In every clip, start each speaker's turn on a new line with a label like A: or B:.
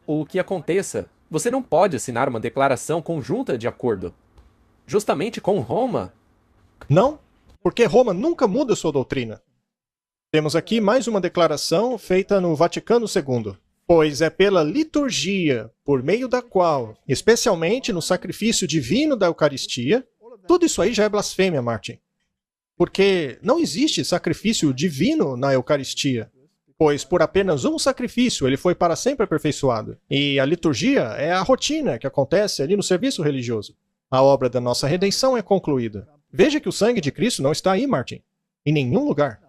A: o que aconteça, você não pode assinar uma declaração conjunta de acordo. Justamente com Roma.
B: Não, porque Roma nunca muda sua doutrina. Temos aqui mais uma declaração feita no Vaticano II. Pois é pela liturgia, por meio da qual, especialmente no sacrifício divino da Eucaristia, tudo isso aí já é blasfêmia, Martin. Porque não existe sacrifício divino na Eucaristia. Pois por apenas um sacrifício ele foi para sempre aperfeiçoado. E a liturgia é a rotina que acontece ali no serviço religioso. A obra da nossa redenção é concluída. Veja que o sangue de Cristo não está aí, Martin. Em nenhum lugar.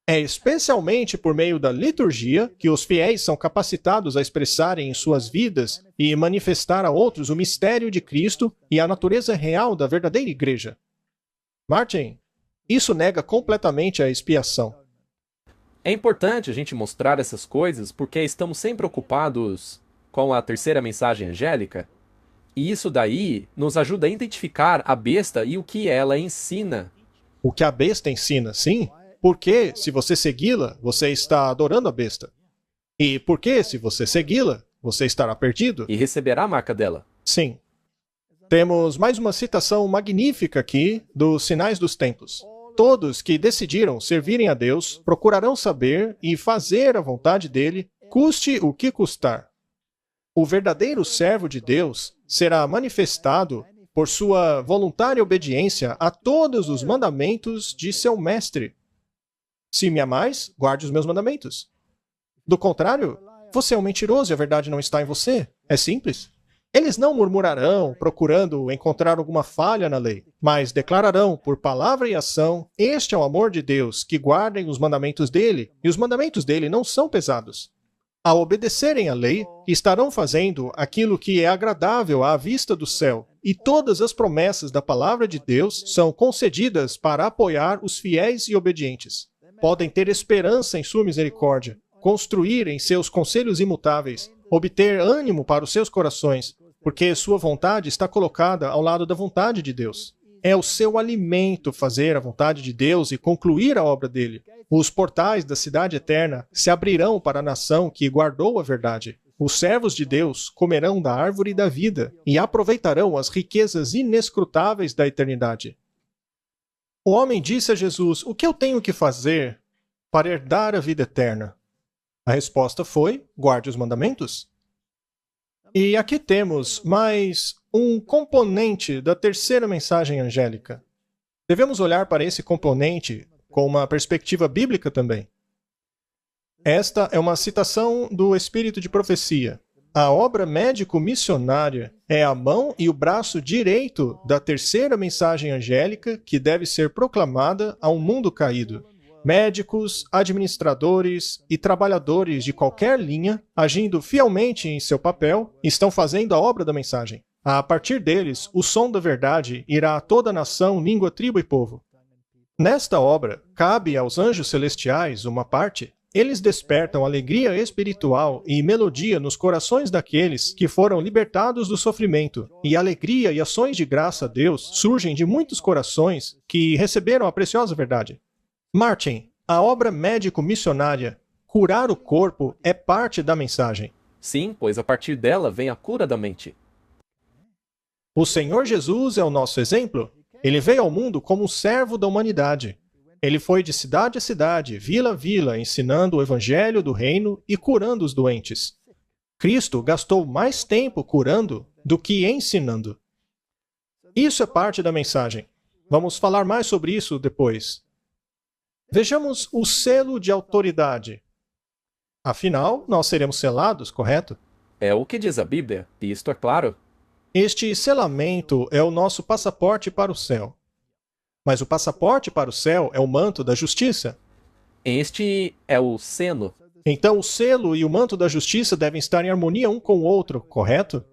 B: É especialmente por meio da liturgia que os fiéis são capacitados a expressarem em suas vidas e manifestar a outros o mistério de Cristo e a natureza real da verdadeira igreja. Martin, isso nega completamente a expiação.
A: É importante a gente mostrar essas coisas porque estamos sempre ocupados com a terceira mensagem angélica. E isso daí nos ajuda a identificar a besta e o que ela ensina.
B: O que a besta ensina, sim? Porque, se você segui-la, você está adorando a besta. E porque, se você segui-la, você estará perdido.
A: E receberá a marca dela.
B: Sim. Temos mais uma citação magnífica aqui dos Sinais dos Tempos. Todos que decidiram servirem a Deus procurarão saber e fazer a vontade dele, custe o que custar. O verdadeiro servo de Deus será manifestado por sua voluntária obediência a todos os mandamentos de seu mestre. Se me amais, guarde os meus mandamentos. Do contrário, você é um mentiroso e a verdade não está em você. É simples. Eles não murmurarão, procurando encontrar alguma falha na lei, mas declararão, por palavra e ação, este é o amor de Deus, que guardem os mandamentos dele, e os mandamentos dele não são pesados. Ao obedecerem à lei, estarão fazendo aquilo que é agradável à vista do céu, e todas as promessas da palavra de Deus são concedidas para apoiar os fiéis e obedientes. Podem ter esperança em sua misericórdia, construir em seus conselhos imutáveis, obter ânimo para os seus corações, porque sua vontade está colocada ao lado da vontade de Deus. É o seu alimento fazer a vontade de Deus e concluir a obra dele. Os portais da cidade eterna se abrirão para a nação que guardou a verdade. Os servos de Deus comerão da árvore da vida e aproveitarão as riquezas inescrutáveis da eternidade. O homem disse a Jesus: "O que eu tenho que fazer para herdar a vida eterna?" A resposta foi: guarde os mandamentos. E aqui temos mais um componente da terceira mensagem angélica. Devemos olhar para esse componente com uma perspectiva bíblica também. Esta é uma citação do Espírito de Profecia. A obra médico-missionária é a mão e o braço direito da terceira mensagem angélica que deve ser proclamada a um mundo caído. Médicos, administradores e trabalhadores de qualquer linha, agindo fielmente em seu papel, estão fazendo a obra da mensagem. A partir deles, o som da verdade irá a toda nação, língua, tribo e povo. Nesta obra, cabe aos anjos celestiais uma parte. Eles despertam alegria espiritual e melodia nos corações daqueles que foram libertados do sofrimento, e alegria e ações de graça a Deus surgem de muitos corações que receberam a preciosa verdade. Martin, a obra médico-missionária, curar o corpo, é parte da mensagem.
A: Sim, pois a partir dela vem a cura da mente.
B: O Senhor Jesus é o nosso exemplo. Ele veio ao mundo como um servo da humanidade. Ele foi de cidade a cidade, vila a vila, ensinando o evangelho do reino e curando os doentes. Cristo gastou mais tempo curando do que ensinando. Isso é parte da mensagem. Vamos falar mais sobre isso depois. Vejamos o selo de autoridade. Afinal, nós seremos selados, correto?
A: É o que diz a Bíblia, e isto é claro.
B: Este selamento é o nosso passaporte para o céu. Mas o passaporte para o céu é o manto da justiça.
A: Este é o seno.
B: Então o selo e o manto da justiça devem estar em harmonia um com o outro, correto?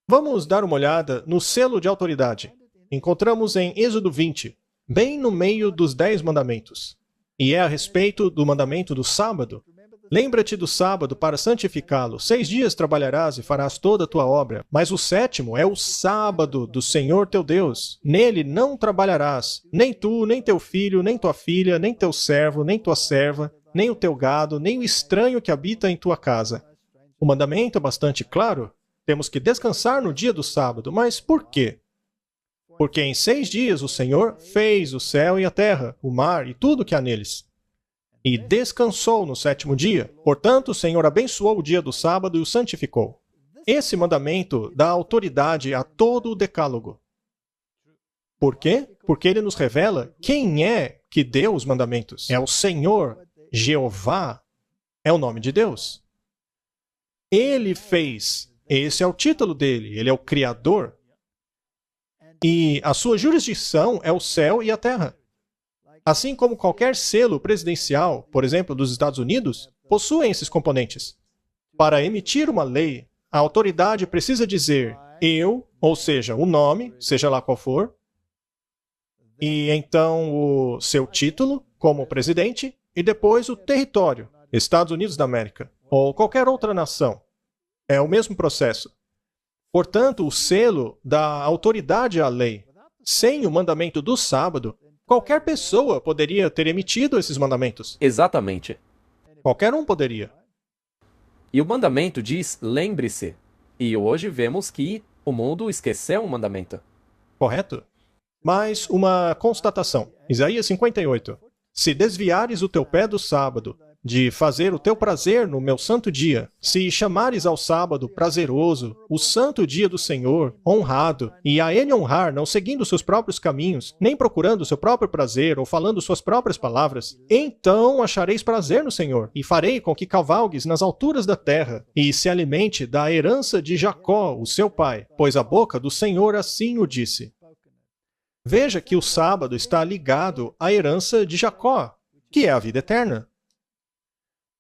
B: Vamos dar uma olhada no selo de autoridade. Encontramos em Êxodo 20, bem no meio dos 10 mandamentos. E é a respeito do mandamento do sábado. Lembra-te do sábado para santificá-lo. 6 dias trabalharás e farás toda a tua obra. Mas o 7º é o sábado do Senhor teu Deus. Nele não trabalharás, nem tu, nem teu filho, nem tua filha, nem teu servo, nem tua serva, nem o teu gado, nem o estranho que habita em tua casa. O mandamento é bastante claro. Temos que descansar no dia do sábado. Mas por quê? Porque em 6 dias o Senhor fez o céu e a terra, o mar e tudo que há neles. E descansou no 7º dia. Portanto, o Senhor abençoou o dia do sábado e o santificou. Esse mandamento dá autoridade a todo o decálogo. Por quê? Porque ele nos revela quem é que deu os mandamentos. É o Senhor, Jeová, é o nome de Deus. Ele fez. Esse é o título dele. Ele é o Criador. E a sua jurisdição é o céu e a terra. Assim como qualquer selo presidencial, por exemplo, dos Estados Unidos, possuem esses componentes. Para emitir uma lei, a autoridade precisa dizer eu, ou seja, o nome, seja lá qual for, e então o seu título como presidente, e depois o território, Estados Unidos da América, ou qualquer outra nação. É o mesmo processo. Portanto, o selo dá autoridade à lei. Sem o mandamento do sábado, qualquer pessoa poderia ter emitido esses mandamentos.
A: Exatamente.
B: Qualquer um poderia.
A: E o mandamento diz, lembre-se. E hoje vemos que o mundo esqueceu o mandamento.
B: Correto? Mas uma constatação. Isaías 58. Se desviares o teu pé do sábado, de fazer o teu prazer no meu santo dia, se chamares ao sábado prazeroso, o santo dia do Senhor, honrado, e a ele honrar, não seguindo seus próprios caminhos, nem procurando seu próprio prazer, ou falando suas próprias palavras, então achareis prazer no Senhor, e farei com que cavalgues nas alturas da terra, e se alimente da herança de Jacó, o seu pai, pois a boca do Senhor assim o disse. Veja que o sábado está ligado à herança de Jacó, que é a vida eterna.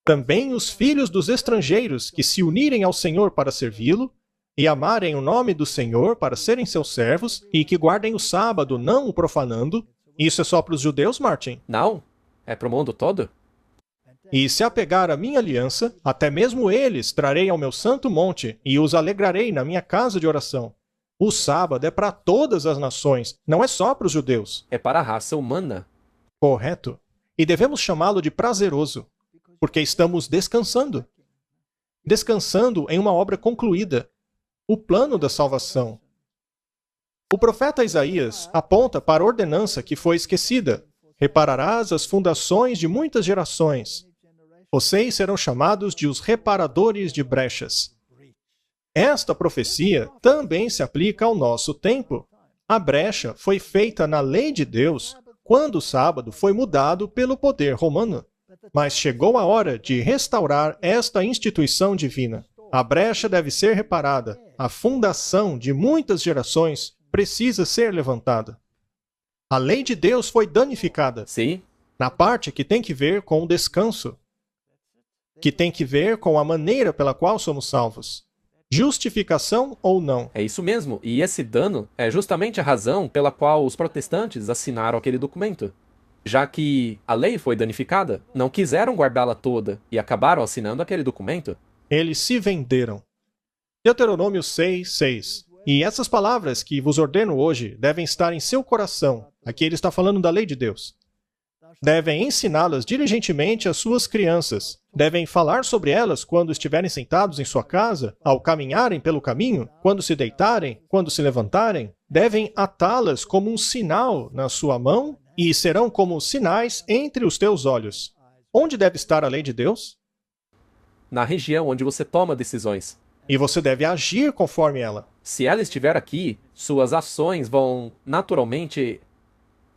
B: Também os filhos dos estrangeiros que se unirem ao Senhor para servi-lo, e amarem o nome do Senhor para serem seus servos, e que guardem o sábado, não o profanando. Isso é só para os judeus, Martin?
A: Não, é para o mundo todo.
B: E se apegar à minha aliança, até mesmo eles trarei ao meu santo monte, e os alegrarei na minha casa de oração. O sábado é para todas as nações, não é só para os judeus.
A: É para a raça humana.
B: Correto. E devemos chamá-lo de prazeroso, porque estamos descansando. Descansando em uma obra concluída, o plano da salvação. O profeta Isaías aponta para a ordenança que foi esquecida. Repararás as fundações de muitas gerações. Vocês serão chamados de os reparadores de brechas. Esta profecia também se aplica ao nosso tempo. A brecha foi feita na lei de Deus quando o sábado foi mudado pelo poder romano. Mas chegou a hora de restaurar esta instituição divina. A brecha deve ser reparada. A fundação de muitas gerações precisa ser levantada. A lei de Deus foi danificada.
A: Sim.
B: Na parte que tem que ver com o descanso. Que tem que ver com a maneira pela qual somos salvos. Justificação ou não.
A: É isso mesmo. E esse dano é justamente a razão pela qual os protestantes assinaram aquele documento. Já que a lei foi danificada, não quiseram guardá-la toda e acabaram assinando aquele documento.
B: Eles se venderam. Deuteronômio 6:6. E essas palavras que vos ordeno hoje devem estar em seu coração. Aqui ele está falando da lei de Deus. Devem ensiná-las diligentemente às suas crianças. Devem falar sobre elas quando estiverem sentados em sua casa, ao caminharem pelo caminho, quando se deitarem, quando se levantarem. Devem atá-las como um sinal na sua mão e serão como sinais entre os teus olhos. Onde deve estar a lei de Deus?
A: Na região onde você toma decisões.
B: E você deve agir conforme ela.
A: Se ela estiver aqui, suas ações vão naturalmente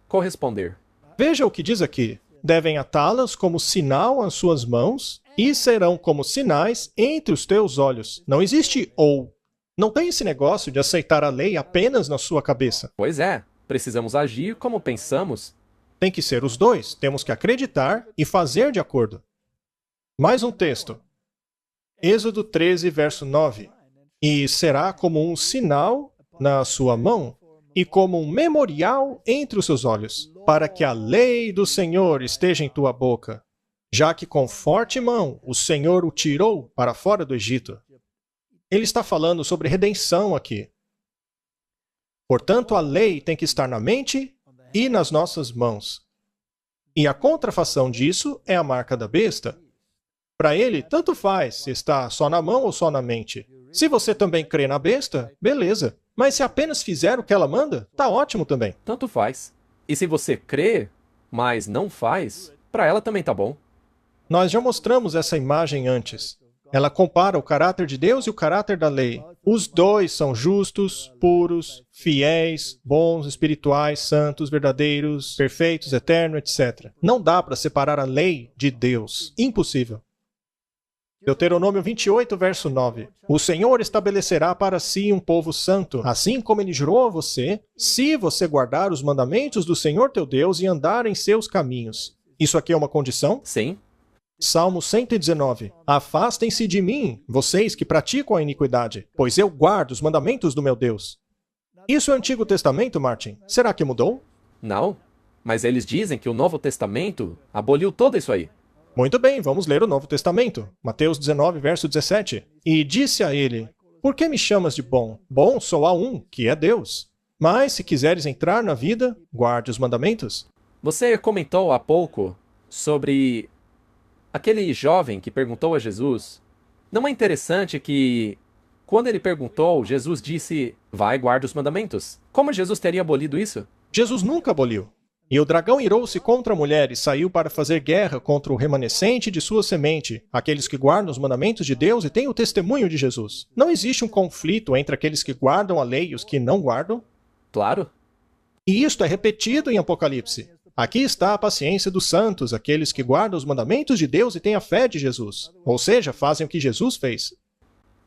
A: corresponder.
B: Veja o que diz aqui. Devem atá-las como sinal às suas mãos e serão como sinais entre os teus olhos. Não existe ou. Não tem esse negócio de aceitar a lei apenas na sua cabeça.
A: Pois é, precisamos agir como pensamos.
B: Tem que ser os dois. Temos que acreditar e fazer de acordo. Mais um texto. Êxodo 13, verso 9. E será como um sinal na sua mão e como um memorial entre os seus olhos, para que a lei do Senhor esteja em tua boca, já que com forte mão o Senhor o tirou para fora do Egito. Ele está falando sobre redenção aqui. Portanto, a lei tem que estar na mente e nas nossas mãos. E a contrafação disso é a marca da besta. Para ele, tanto faz se está só na mão ou só na mente. Se você também crê na besta, beleza. Mas se apenas fizer o que ela manda, tá ótimo também.
A: Tanto faz. E se você crê, mas não faz, para ela também tá bom.
B: Nós já mostramos essa imagem antes. Ela compara o caráter de Deus e o caráter da lei. Os dois são justos, puros, fiéis, bons, espirituais, santos, verdadeiros, perfeitos, eternos, etc. Não dá para separar a lei de Deus. Impossível. Deuteronômio 28, verso 9. O Senhor estabelecerá para si um povo santo, assim como ele jurou a você, se você guardar os mandamentos do Senhor teu Deus e andar em seus caminhos. Isso aqui é uma condição?
A: Sim.
B: Salmo 119. Afastem-se de mim, vocês que praticam a iniquidade, pois eu guardo os mandamentos do meu Deus. Isso é Antigo Testamento, Martin? Será que mudou?
A: Não. Mas eles dizem que o Novo Testamento aboliu tudo isso aí.
B: Muito bem, vamos ler o Novo Testamento. Mateus 19, verso 17. E disse a ele, por que me chamas de bom? Bom só há um, que é Deus. Mas se quiseres entrar na vida, guarde os mandamentos.
A: Você comentou há pouco sobre aquele jovem que perguntou a Jesus. Não é interessante que, quando ele perguntou, Jesus disse, vai, guarda os mandamentos? Como Jesus teria abolido isso?
B: Jesus nunca aboliu. E o dragão irou-se contra a mulher e saiu para fazer guerra contra o remanescente de sua semente, aqueles que guardam os mandamentos de Deus e têm o testemunho de Jesus. Não existe um conflito entre aqueles que guardam a lei e os que não guardam?
A: Claro.
B: E isto é repetido em Apocalipse. Aqui está a paciência dos santos, aqueles que guardam os mandamentos de Deus e têm a fé de Jesus. Ou seja, fazem o que Jesus fez.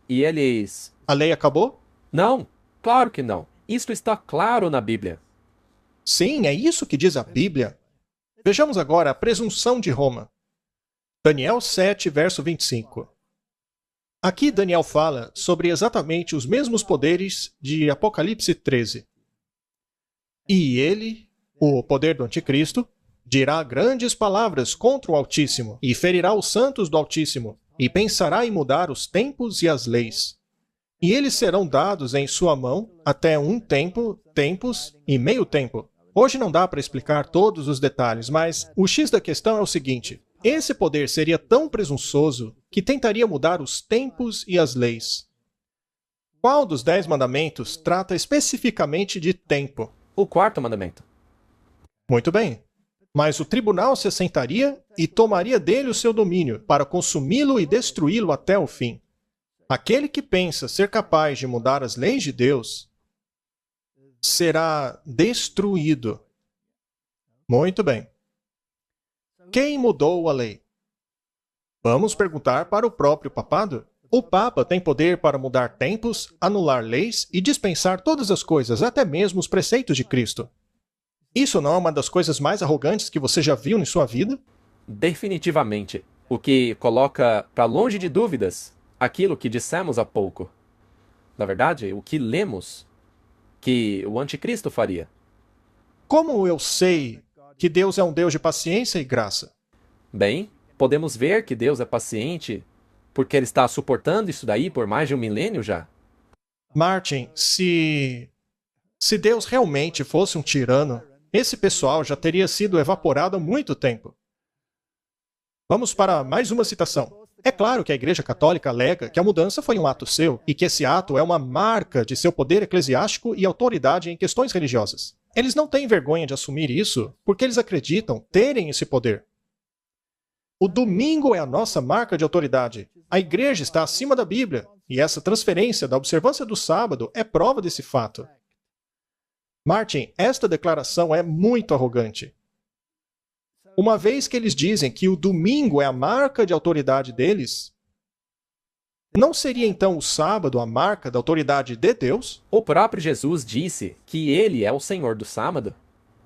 A: E eles...
B: A lei acabou?
A: Não, claro que não. Isto está claro na Bíblia.
B: Sim, é isso que diz a Bíblia. Vejamos agora a presunção de Roma. Daniel 7, verso 25. Aqui Daniel fala sobre exatamente os mesmos poderes de Apocalipse 13. E ele, o poder do anticristo, dirá grandes palavras contra o Altíssimo, e ferirá os santos do Altíssimo, e pensará em mudar os tempos e as leis. E eles serão dados em sua mão até um tempo, tempos e meio tempo. Hoje não dá para explicar todos os detalhes, mas o X da questão é o seguinte. Esse poder seria tão presunçoso que tentaria mudar os tempos e as leis. Qual dos 10 mandamentos trata especificamente de tempo?
A: O quarto mandamento.
B: Muito bem. Mas o tribunal se assentaria e tomaria dele o seu domínio, para consumi-lo e destruí-lo até o fim. Aquele que pensa ser capaz de mudar as leis de Deus será destruído. Muito bem. Quem mudou a lei? Vamos perguntar para o próprio papado. O Papa tem poder para mudar tempos, anular leis e dispensar todas as coisas, até mesmo os preceitos de Cristo. Isso não é uma das coisas mais arrogantes que você já viu em sua vida?
A: Definitivamente. O que coloca para longe de dúvidas aquilo que dissemos há pouco. Na verdade, o que lemos que o anticristo faria.
B: Como eu sei que Deus é um Deus de paciência e graça?
A: Bem, podemos ver que Deus é paciente porque ele está suportando isso daí por mais de 1 milênio já.
B: Martin, se Deus realmente fosse um tirano, esse pessoal já teria sido evaporado há muito tempo. Vamos para mais uma citação. É claro que a Igreja Católica alega que a mudança foi um ato seu e que esse ato é uma marca de seu poder eclesiástico e autoridade em questões religiosas. Eles não têm vergonha de assumir isso porque eles acreditam terem esse poder. O domingo é a nossa marca de autoridade. A Igreja está acima da Bíblia e essa transferência da observância do sábado é prova desse fato. Martin, esta declaração é muito arrogante. Uma vez que eles dizem que o domingo é a marca de autoridade deles, não seria então o sábado a marca da autoridade de Deus?
A: O próprio Jesus disse que ele é o Senhor do sábado.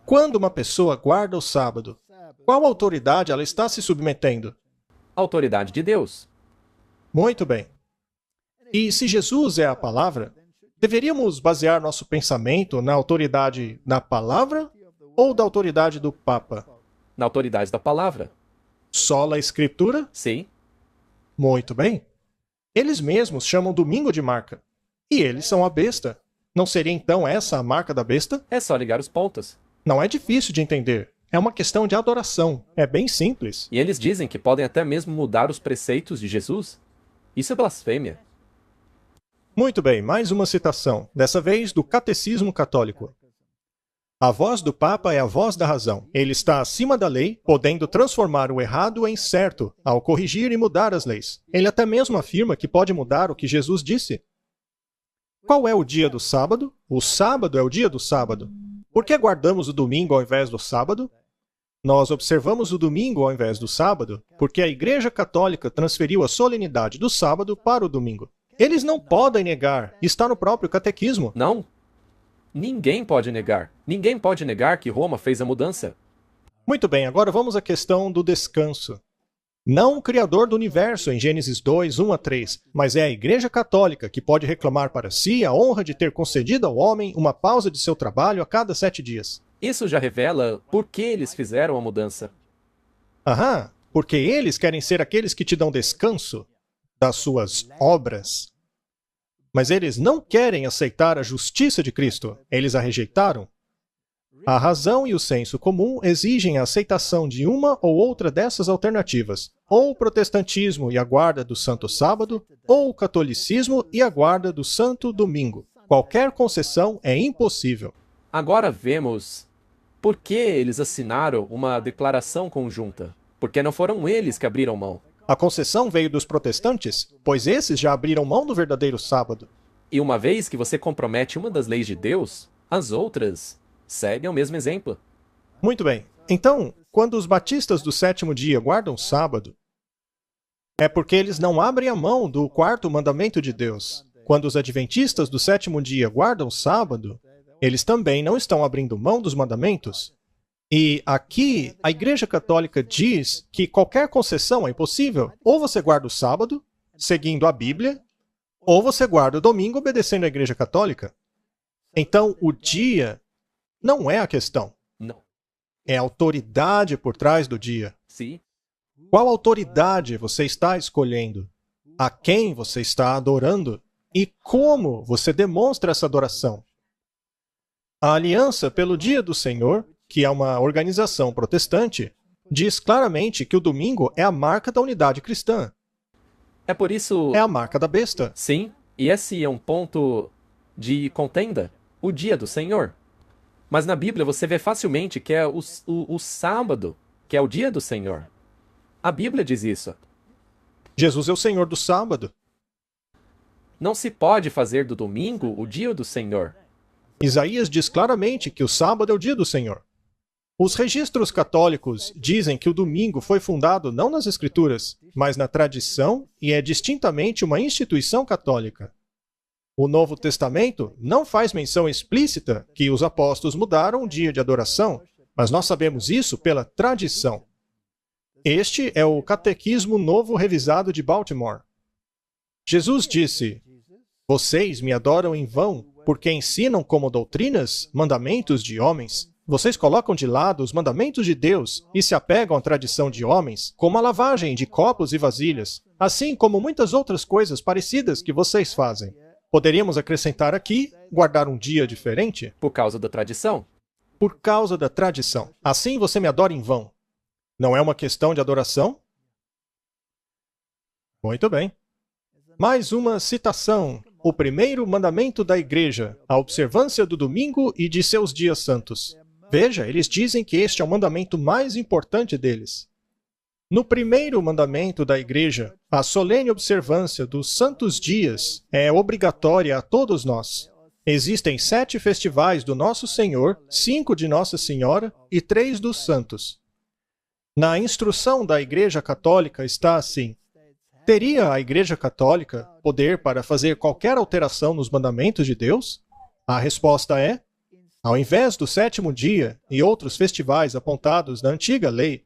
B: Quando uma pessoa guarda o sábado, qual autoridade ela está se submetendo?
A: A autoridade de Deus.
B: Muito bem. E se Jesus é a palavra, deveríamos basear nosso pensamento na autoridade da palavra ou da autoridade do Papa?
A: Na autoridade da palavra.
B: Sola Escritura?
A: Sim.
B: Muito bem. Eles mesmos chamam domingo de marca. E eles são a besta. Não seria então essa a marca da besta?
A: É só ligar os pontos.
B: Não é difícil de entender. É uma questão de adoração. É bem simples.
A: E eles dizem que podem até mesmo mudar os preceitos de Jesus. Isso é blasfêmia.
B: Muito bem, mais uma citação, dessa vez do Catecismo Católico. A voz do Papa é a voz da razão. Ele está acima da lei, podendo transformar o errado em certo, ao corrigir e mudar as leis. Ele até mesmo afirma que pode mudar o que Jesus disse. Qual é o dia do sábado? O sábado é o dia do sábado. Por que guardamos o domingo ao invés do sábado? Nós observamos o domingo ao invés do sábado porque a Igreja Católica transferiu a solenidade do sábado para o domingo. Eles não podem negar, está no próprio catequismo.
A: Não. Ninguém pode negar. Ninguém pode negar que Roma fez a mudança.
B: Muito bem, agora vamos à questão do descanso. Não o Criador do universo em Gênesis 2, 1 a 3, mas é a Igreja Católica que pode reclamar para si a honra de ter concedido ao homem uma pausa de seu trabalho a cada 7 dias.
A: Isso já revela por que eles fizeram a mudança.
B: Aham, porque eles querem ser aqueles que te dão descanso das suas obras. Mas eles não querem aceitar a justiça de Cristo. Eles a rejeitaram. A razão e o senso comum exigem a aceitação de uma ou outra dessas alternativas, ou o protestantismo e a guarda do Santo Sábado, ou o catolicismo e a guarda do Santo Domingo. Qualquer concessão é impossível.
A: Agora vemos por que eles assinaram uma declaração conjunta. Porque não foram eles que abriram mão.
B: A concessão veio dos protestantes, pois esses já abriram mão do verdadeiro sábado.
A: E uma vez que você compromete uma das leis de Deus, as outras seguem o mesmo exemplo.
B: Muito bem. Então, quando os batistas do 7º dia guardam sábado, é porque eles não abrem a mão do 4º mandamento de Deus. Quando os adventistas do 7º dia guardam sábado, eles também não estão abrindo mão dos mandamentos. E aqui, a Igreja Católica diz que qualquer concessão é impossível. Ou você guarda o sábado, seguindo a Bíblia, ou você guarda o domingo, obedecendo à Igreja Católica. Então, o dia não é a questão.
A: Não.
B: É a autoridade por trás do dia.
A: Sim.
B: Qual autoridade você está escolhendo? A quem você está adorando? E como você demonstra essa adoração? A Aliança pelo Dia do Senhor, que é uma organização protestante, diz claramente que o domingo é a marca da unidade cristã.
A: É por isso...
B: É a marca da besta.
A: Sim, e esse é um ponto de contenda, o dia do Senhor. Mas na Bíblia você vê facilmente que é o sábado, que é o dia do Senhor. A Bíblia diz isso.
B: Jesus é o Senhor do sábado.
A: Não se pode fazer do domingo o dia do Senhor.
B: Isaías diz claramente que o sábado é o dia do Senhor. Os registros católicos dizem que o domingo foi fundado não nas Escrituras, mas na tradição e é distintamente uma instituição católica. O Novo Testamento não faz menção explícita que os apóstolos mudaram o dia de adoração, mas nós sabemos isso pela tradição. Este é o Catequismo Novo Revisado de Baltimore. Jesus disse: "Vocês me adoram em vão, porque ensinam como doutrinas mandamentos de homens. Vocês colocam de lado os mandamentos de Deus e se apegam à tradição de homens, como a lavagem de copos e vasilhas, assim como muitas outras coisas parecidas que vocês fazem." Poderíamos acrescentar aqui, guardar um dia diferente?
A: Por causa da tradição.
B: Por causa da tradição. Assim você me adora em vão. Não é uma questão de adoração? Muito bem. Mais uma citação. O primeiro mandamento da Igreja, a observância do domingo e de seus dias santos. Veja, eles dizem que este é o mandamento mais importante deles. No primeiro mandamento da Igreja, a solene observância dos santos dias é obrigatória a todos nós. Existem 7 festivais do Nosso Senhor, 5 de Nossa Senhora e 3 dos santos. Na instrução da Igreja Católica está assim: teria a Igreja Católica poder para fazer qualquer alteração nos mandamentos de Deus? A resposta é: ao invés do 7º dia e outros festivais apontados na antiga lei,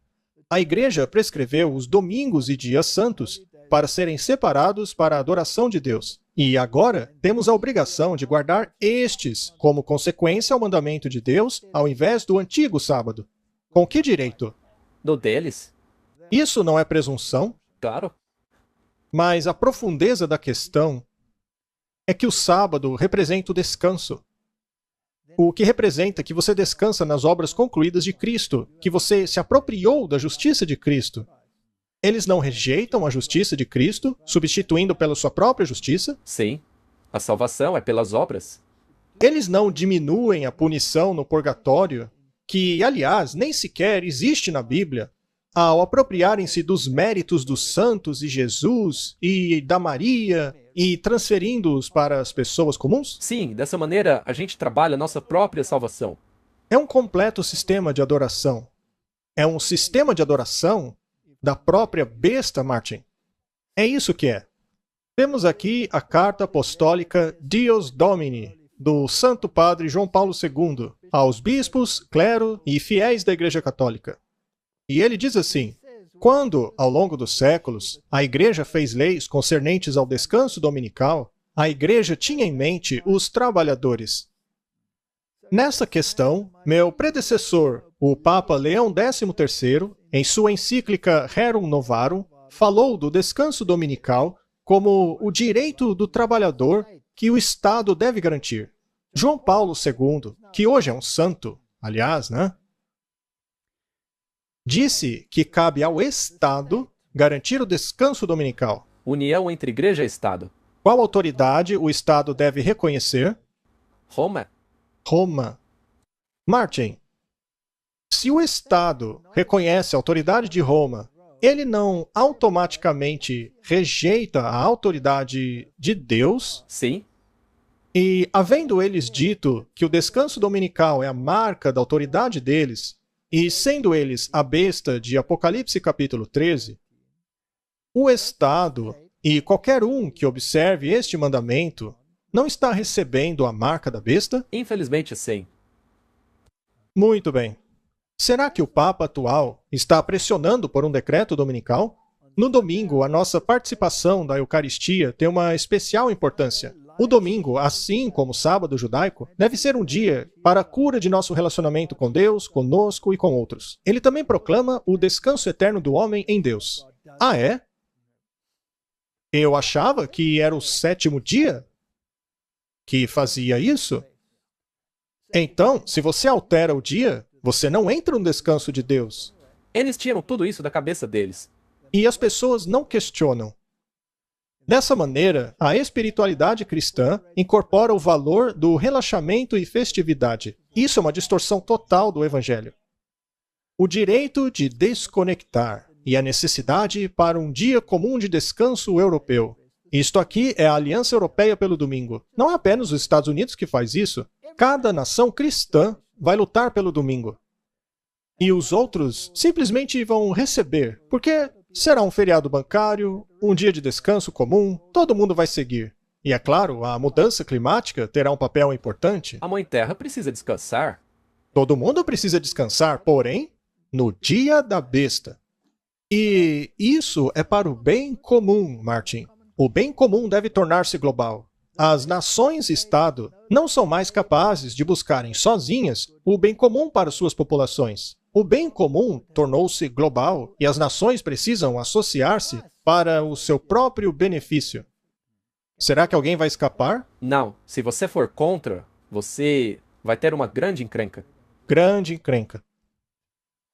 B: a Igreja prescreveu os domingos e dias santos para serem separados para a adoração de Deus. E agora temos a obrigação de guardar estes como consequência ao mandamento de Deus, ao invés do antigo sábado. Com que direito?
A: Do deles.
B: Isso não é presunção?
A: Claro.
B: Mas a profundeza da questão é que o sábado representa o descanso. o que representa que você descansa nas obras concluídas de Cristo, que você se apropriou da justiça de Cristo. Eles não rejeitam a justiça de Cristo, substituindo pela sua própria justiça.
A: Sim, a salvação é pelas obras.
B: Eles não diminuem a punição no purgatório, que, aliás, nem sequer existe na Bíblia, ao apropriarem-se dos méritos dos santos e Jesus e da Maria e transferindo-os para as pessoas comuns?
A: Sim, dessa maneira a gente trabalha a nossa própria salvação.
B: É um completo sistema de adoração. É um sistema de adoração da própria besta, Martin. É isso que é. Temos aqui a carta apostólica Dios Domini, do Santo Padre João Paulo II, aos bispos, clero e fiéis da Igreja Católica. E ele diz assim: quando, ao longo dos séculos, a Igreja fez leis concernentes ao descanso dominical, a Igreja tinha em mente os trabalhadores. Nessa questão, meu predecessor, o Papa Leão XIII, em sua encíclica Rerum Novarum, falou do descanso dominical como o direito do trabalhador que o Estado deve garantir. João Paulo II, que hoje é um santo, aliás, disse que cabe ao Estado garantir o descanso dominical.
A: União entre igreja e Estado.
B: Qual autoridade o Estado deve reconhecer?
A: Roma.
B: Roma. Martin, se o Estado reconhece a autoridade de Roma, ele não automaticamente rejeita a autoridade de Deus?
A: Sim.
B: E, havendo eles dito que o descanso dominical é a marca da autoridade deles, e sendo eles a besta de Apocalipse capítulo 13, o Estado e qualquer um que observe este mandamento não está recebendo a marca da besta?
A: Infelizmente, sim.
B: Muito bem. Será que o Papa atual está pressionando por um decreto dominical? No domingo, a nossa participação da Eucaristia tem uma especial importância. O domingo, assim como o sábado judaico, deve ser um dia para a cura de nosso relacionamento com Deus, conosco e com outros. Ele também proclama o descanso eterno do homem em Deus. Ah, é? Eu achava que era o sétimo dia que fazia isso. Então, se você altera o dia, você não entra no descanso de Deus.
A: Eles tiram tudo isso da cabeça deles.
B: E as pessoas não questionam. Dessa maneira, a espiritualidade cristã incorpora o valor do relaxamento e festividade. Isso é uma distorção total do Evangelho. O direito de desconectar e a necessidade para um dia comum de descanso europeu. Isto aqui é a Aliança Europeia pelo domingo. Não é apenas os Estados Unidos que faz isso. Cada nação cristã vai lutar pelo domingo. E os outros simplesmente vão receber, porque será um feriado bancário, um dia de descanso comum, todo mundo vai seguir. E é claro, a mudança climática terá um papel importante.
A: A Mãe Terra precisa descansar.
B: Todo mundo precisa descansar, porém, no dia da besta. E isso é para o bem comum, Martin. O bem comum deve tornar-se global. As nações-estado não são mais capazes de buscarem sozinhas o bem comum para suas populações. O bem comum tornou-se global e as nações precisam associar-se para o seu próprio benefício. Será que alguém vai escapar?
A: Não, se você for contra, você vai ter uma grande encrenca.
B: Grande encrenca.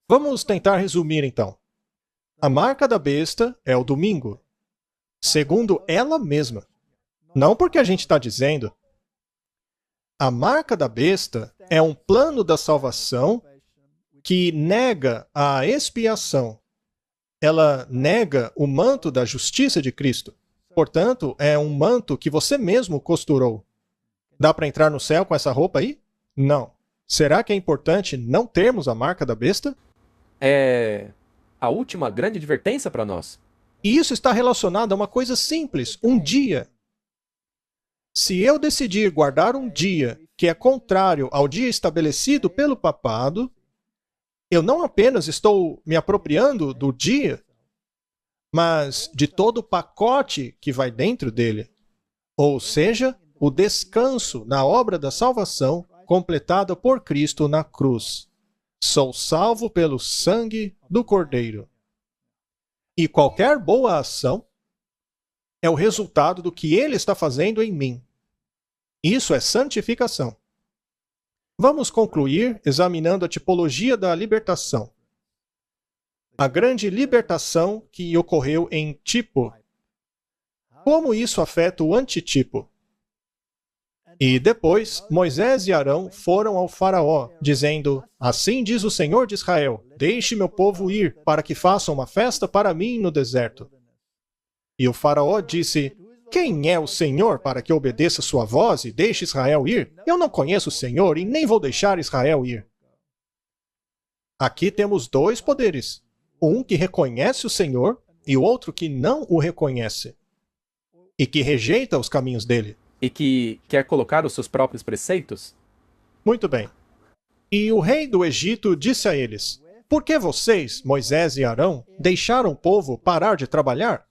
B: Vamos tentar resumir então. A marca da besta é o domingo, segundo ela mesma. Não porque a gente está dizendo. A marca da besta é um plano da salvação que nega a expiação. Ela nega o manto da justiça de Cristo. Portanto, é um manto que você mesmo costurou. Dá para entrar no céu com essa roupa aí? Não. Será que é importante não termos a marca da besta?
A: É a última grande advertência para nós.
B: E isso está relacionado a uma coisa simples, um dia. Se eu decidir guardar um dia que é contrário ao dia estabelecido pelo papado, eu não apenas estou me apropriando do dia, mas de todo o pacote que vai dentro dele. Ou seja, o descanso na obra da salvação completada por Cristo na cruz. Sou salvo pelo sangue do Cordeiro. E qualquer boa ação é o resultado do que ele está fazendo em mim. Isso é santificação. Vamos concluir examinando a tipologia da libertação. A grande libertação que ocorreu em tipo. Como isso afeta o antitipo? E depois, Moisés e Arão foram ao faraó, dizendo, assim diz o Senhor de Israel, deixe meu povo ir, para que façam uma festa para mim no deserto. E o faraó disse, quem é o Senhor para que obedeça sua voz e deixe Israel ir? Eu não conheço o Senhor e nem vou deixar Israel ir. Aqui temos dois poderes. Um que reconhece o Senhor e o outro que não o reconhece. E que rejeita os caminhos dele.
A: E que quer colocar os seus próprios preceitos?
B: Muito bem. E o rei do Egito disse a eles, por que vocês, Moisés e Arão, deixaram o povo parar de trabalhar?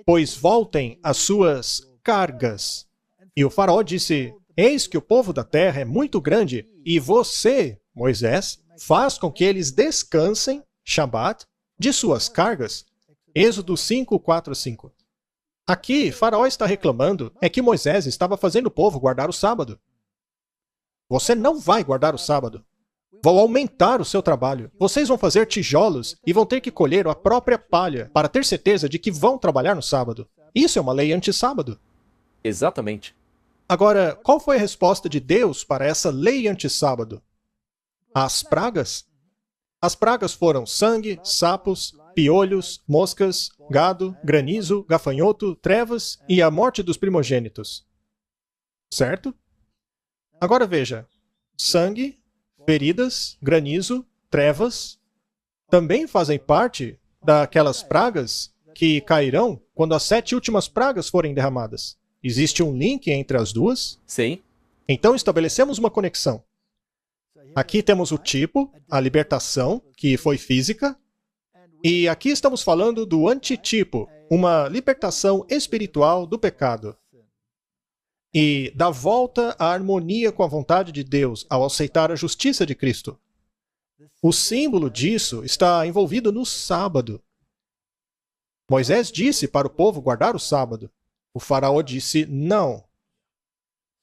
B: Pois voltem às suas cargas. E o faraó disse, eis que o povo da terra é muito grande, e você, Moisés, faz com que eles descansem, Shabat, de suas cargas. Êxodo 5, 4, 5. Aqui, Faraó está reclamando é que Moisés estava fazendo o povo guardar o sábado. Você não vai guardar o sábado. Vou aumentar o seu trabalho. Vocês vão fazer tijolos e vão ter que colher a própria palha para ter certeza de que vão trabalhar no sábado. Isso é uma lei anti-sábado.
A: Exatamente.
B: Agora, qual foi a resposta de Deus para essa lei anti-sábado? As pragas? As pragas foram sangue, sapos, piolhos, moscas, gado, granizo, gafanhoto, trevas e a morte dos primogênitos. Certo? Agora veja, sangue, feridas, granizo, trevas, também fazem parte daquelas pragas que cairão quando as 7 últimas pragas forem derramadas. Existe um link entre as duas?
A: Sim.
B: Então estabelecemos uma conexão. Aqui temos o tipo, a libertação, que foi física, e aqui estamos falando do antitipo, uma libertação espiritual do pecado. E da volta à harmonia com a vontade de Deus ao aceitar a justiça de Cristo. O símbolo disso está envolvido no sábado. Moisés disse para o povo guardar o sábado. O faraó disse não.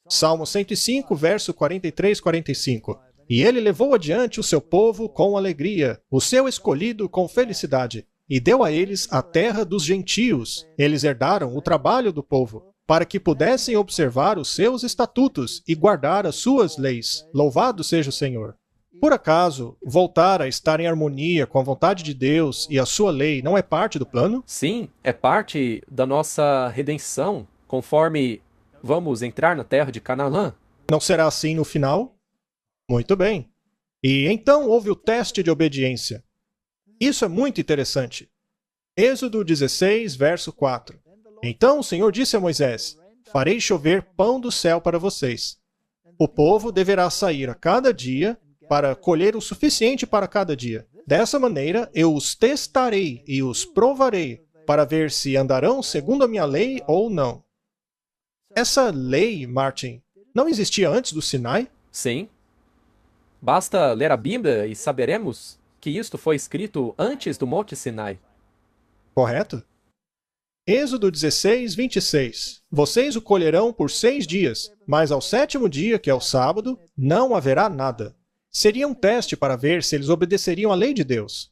B: Salmo 105, verso 43, 45. E ele levou adiante o seu povo com alegria, o seu escolhido com felicidade, e deu a eles a terra dos gentios. Eles herdaram o trabalho do povo, para que pudessem observar os seus estatutos e guardar as suas leis. Louvado seja o Senhor. Por acaso, voltar a estar em harmonia com a vontade de Deus e a sua lei não é parte do plano?
A: Sim, é parte da nossa redenção, conforme vamos entrar na terra de Canaã.
B: Não será assim no final? Muito bem. E então houve o teste de obediência. Isso é muito interessante. Êxodo 16, verso 4. Então o Senhor disse a Moisés, farei chover pão do céu para vocês. O povo deverá sair a cada dia para colher o suficiente para cada dia. Dessa maneira, eu os testarei e os provarei para ver se andarão segundo a minha lei ou não. Essa lei, Martin, não existia antes do Sinai?
A: Sim. Basta ler a Bíblia e saberemos que isto foi escrito antes do Monte Sinai.
B: Correto? Êxodo 16, 26. Vocês o colherão por 6 dias, mas ao 7º dia, que é o sábado, não haverá nada. Seria um teste para ver se eles obedeceriam à lei de Deus.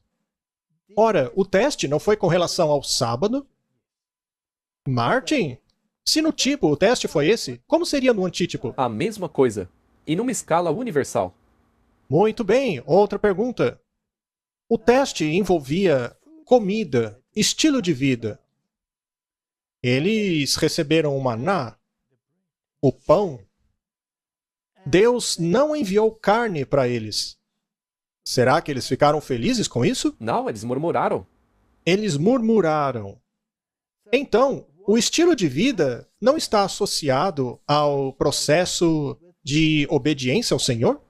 B: Ora, o teste não foi com relação ao sábado? Martin, se no tipo o teste foi esse, como seria no antítipo?
A: A mesma coisa, e numa escala universal.
B: Muito bem, outra pergunta. O teste envolvia comida, estilo de vida. Eles receberam o maná, o pão. Deus não enviou carne para eles. Será que eles ficaram felizes com isso?
A: Não, eles murmuraram.
B: Eles murmuraram. Então, o estilo de vida não está associado ao processo de obediência ao Senhor?